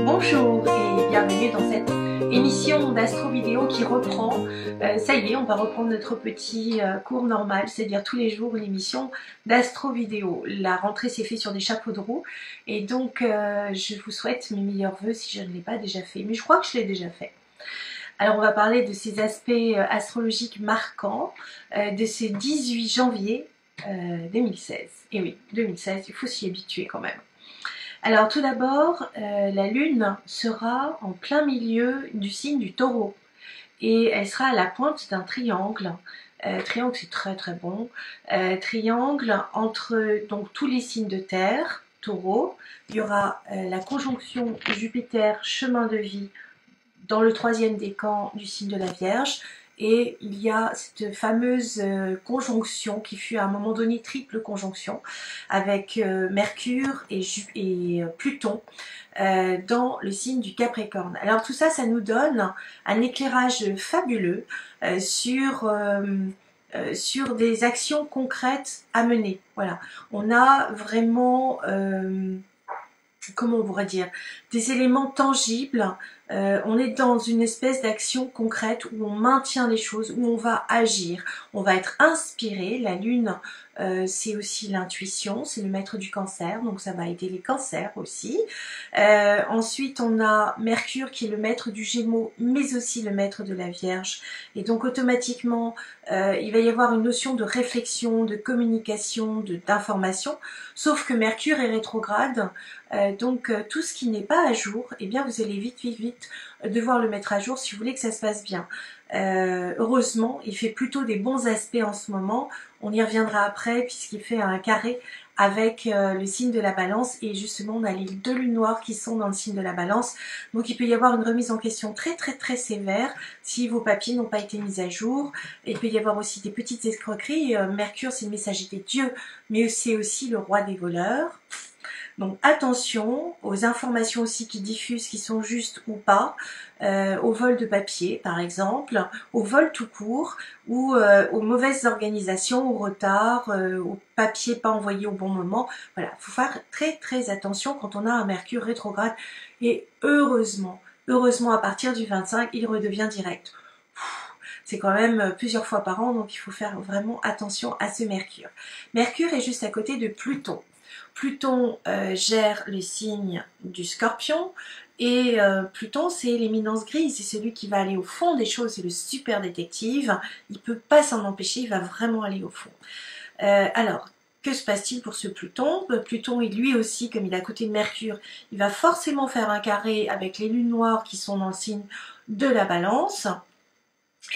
Bonjour et bienvenue dans cette émission d'Astro Vidéo qui reprend. Ça y est, on va reprendre notre petit cours normal, c'est-à-dire tous les jours une émission d'Astro Vidéo. La rentrée s'est faite sur des chapeaux de roue et donc je vous souhaite mes meilleurs vœux si je ne l'ai pas déjà fait, mais je crois que je l'ai déjà fait. Alors on va parler de ces aspects astrologiques marquants de ce 18 janvier 2016. Et oui, 2016, il faut s'y habituer quand même. Alors tout d'abord, la Lune sera en plein milieu du signe du Taureau et elle sera à la pointe d'un triangle. Triangle, c'est très très bon. Triangle entre donc tous les signes de terre, Taureau. Il y aura la conjonction Jupiter, chemin de vie, dans le troisième décan du signe de la Vierge. Et il y a cette fameuse conjonction qui fut à un moment donné triple conjonction avec Mercure et Pluton dans le signe du Capricorne. Alors tout ça, ça nous donne un éclairage fabuleux sur des actions concrètes à mener. Voilà, on a vraiment comment on pourrait dire, des éléments tangibles. On est dans une espèce d'action concrète où on maintient les choses, où on va agir, on va être inspiré. La Lune, c'est aussi l'intuition, c'est le maître du Cancer, donc ça va aider les cancers aussi. Ensuite, on a Mercure qui est le maître du Gémeaux, mais aussi le maître de la Vierge. Et donc automatiquement, il va y avoir une notion de réflexion, de communication, d'information, sauf que Mercure est rétrograde. Donc tout ce qui n'est pas à jour, eh bien vous allez vite devoir le mettre à jour si vous voulez que ça se passe bien. Heureusement, il fait plutôt des bons aspects en ce moment. On y reviendra après puisqu'il fait un carré avec le signe de la Balance et justement on a les deux lunes noires qui sont dans le signe de la Balance. Donc il peut y avoir une remise en question très sévère si vos papiers n'ont pas été mis à jour. Il peut y avoir aussi des petites escroqueries. Mercure, c'est le messager des dieux, mais c'est aussi le roi des voleurs. Donc attention aux informations aussi qui diffusent, qui sont justes ou pas, au vol de papier par exemple, au vol tout court, ou aux mauvaises organisations, au retard, au papier pas envoyé au bon moment. Voilà, il faut faire très attention quand on a un Mercure rétrograde. Et heureusement à partir du 25, il redevient direct. C'est quand même plusieurs fois par an, donc il faut faire vraiment attention à ce Mercure. Mercure est juste à côté de Pluton. Pluton gère le signe du Scorpion et Pluton c'est l'éminence grise, c'est celui qui va aller au fond des choses, c'est le super détective, il ne peut pas s'en empêcher, il va vraiment aller au fond. Alors, que se passe-t-il pour ce Pluton? Pluton, lui aussi, comme il est à côté de Mercure, il va forcément faire un carré avec les lunes noires qui sont dans le signe de la Balance.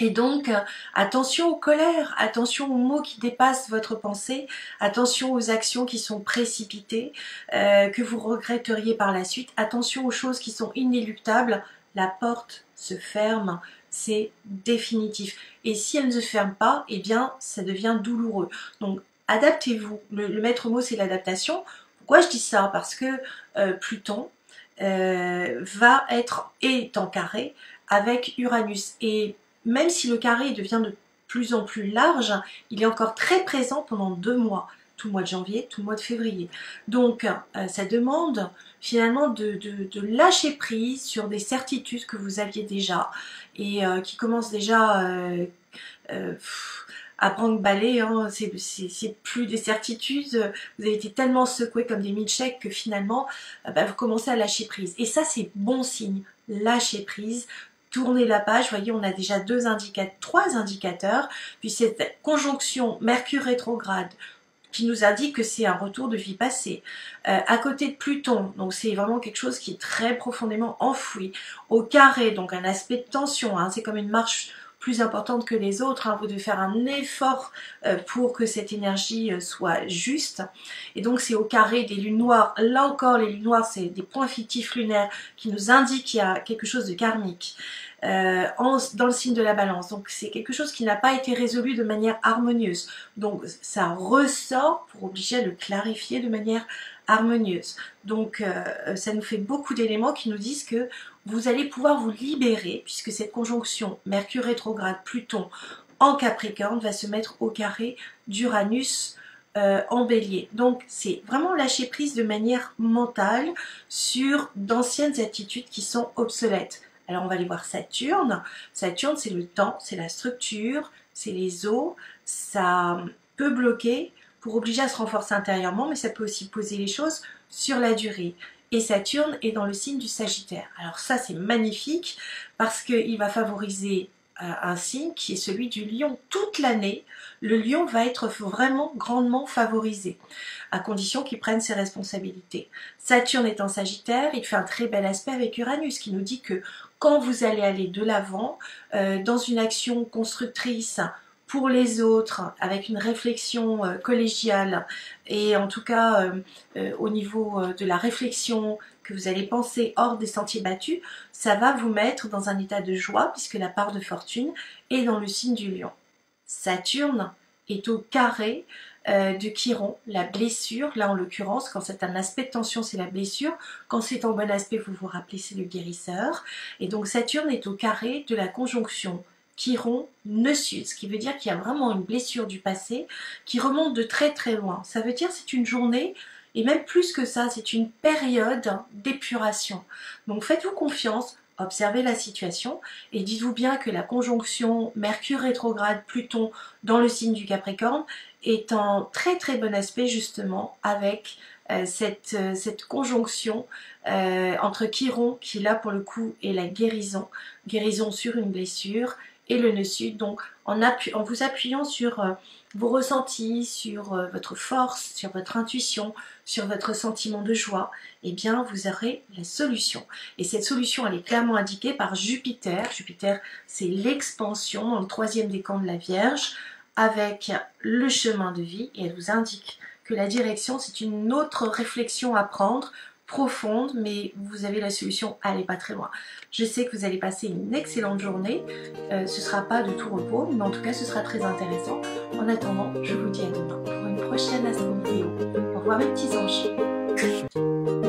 Et donc, attention aux colères, attention aux mots qui dépassent votre pensée, attention aux actions qui sont précipitées, que vous regretteriez par la suite, attention aux choses qui sont inéluctables, la porte se ferme, c'est définitif. Et si elle ne se ferme pas, eh bien, ça devient douloureux. Donc, adaptez-vous. Le maître mot, c'est l'adaptation. Pourquoi je dis ça? Parce que Pluton est en carré avec Uranus. Et même si le carré devient de plus en plus large, il est encore très présent pendant 2 mois, tout le mois de janvier, tout le mois de février. Donc ça demande finalement de lâcher prise sur des certitudes que vous aviez déjà et qui commencent déjà à prendre balai, hein. C'est plus des certitudes, vous avez été tellement secoué comme des milkshakes que finalement vous commencez à lâcher prise. Et ça c'est bon signe, lâcher prise. Tournez la page, vous voyez, on a déjà 3 indicateurs, puis cette conjonction Mercure rétrograde qui nous indique que c'est un retour de vie passée. À côté de Pluton, donc c'est vraiment quelque chose qui est très profondément enfoui. Au carré, donc un aspect de tension, hein, c'est comme une marche plus importante que les autres, hein, vous devez faire un effort pour que cette énergie soit juste. Et donc c'est au carré des lunes noires. Là encore, les lunes noires, c'est des points fictifs lunaires qui nous indiquent qu'il y a quelque chose de karmique dans le signe de la Balance. Donc c'est quelque chose qui n'a pas été résolu de manière harmonieuse. Donc ça ressort pour obliger à le clarifier de manière harmonieuse. Donc ça nous fait beaucoup d'éléments qui nous disent que vous allez pouvoir vous libérer puisque cette conjonction Mercure rétrograde Pluton en Capricorne va se mettre au carré d'Uranus en Bélier. Donc c'est vraiment lâcher prise de manière mentale sur d'anciennes attitudes qui sont obsolètes. Alors on va aller voir Saturne. Saturne c'est le temps, c'est la structure, c'est les eaux, ça peut bloquer pour obliger à se renforcer intérieurement, mais ça peut aussi poser les choses sur la durée. Et Saturne est dans le signe du Sagittaire. Alors ça c'est magnifique parce qu'il va favoriser un signe qui est celui du Lion. Toute l'année, le Lion va être vraiment grandement favorisé, à condition qu'il prenne ses responsabilités. Saturne est en Sagittaire, il fait un très bel aspect avec Uranus, qui nous dit que quand vous allez aller de l'avant, dans une action constructrice, pour les autres, avec une réflexion collégiale et en tout cas au niveau de la réflexion que vous allez penser hors des sentiers battus, ça va vous mettre dans un état de joie puisque la part de fortune est dans le signe du Lion. Saturne est au carré de Chiron, la blessure, là en l'occurrence, quand c'est un aspect de tension, c'est la blessure, quand c'est en bon aspect, vous vous rappelez, c'est le guérisseur, et donc Saturne est au carré de la conjonction Chiron-Nœud-Sud, ce qui veut dire qu'il y a vraiment une blessure du passé qui remonte de très très loin. Ça veut dire que c'est une journée, et même plus que ça, c'est une période d'épuration. Donc faites-vous confiance, observez la situation, et dites-vous bien que la conjonction Mercure rétrograde Pluton dans le signe du Capricorne est en très très bon aspect justement avec cette conjonction entre Chiron, qui là pour le coup est la guérison sur une blessure, et le nœud sud. Donc en vous appuyant sur vos ressentis, sur votre force, sur votre intuition, sur votre sentiment de joie, eh bien vous aurez la solution. Et cette solution, elle est clairement indiquée par Jupiter. Jupiter, c'est l'expansion dans le 3e décan de la Vierge, avec le chemin de vie, et elle vous indique que la direction, c'est une autre réflexion à prendre, profonde, mais vous avez la solution, allez pas très loin. Je sais que vous allez passer une excellente journée, ce sera pas de tout repos, mais en tout cas ce sera très intéressant. En attendant, je vous dis à demain pour une prochaine astro vidéo. Au revoir mes petits anges.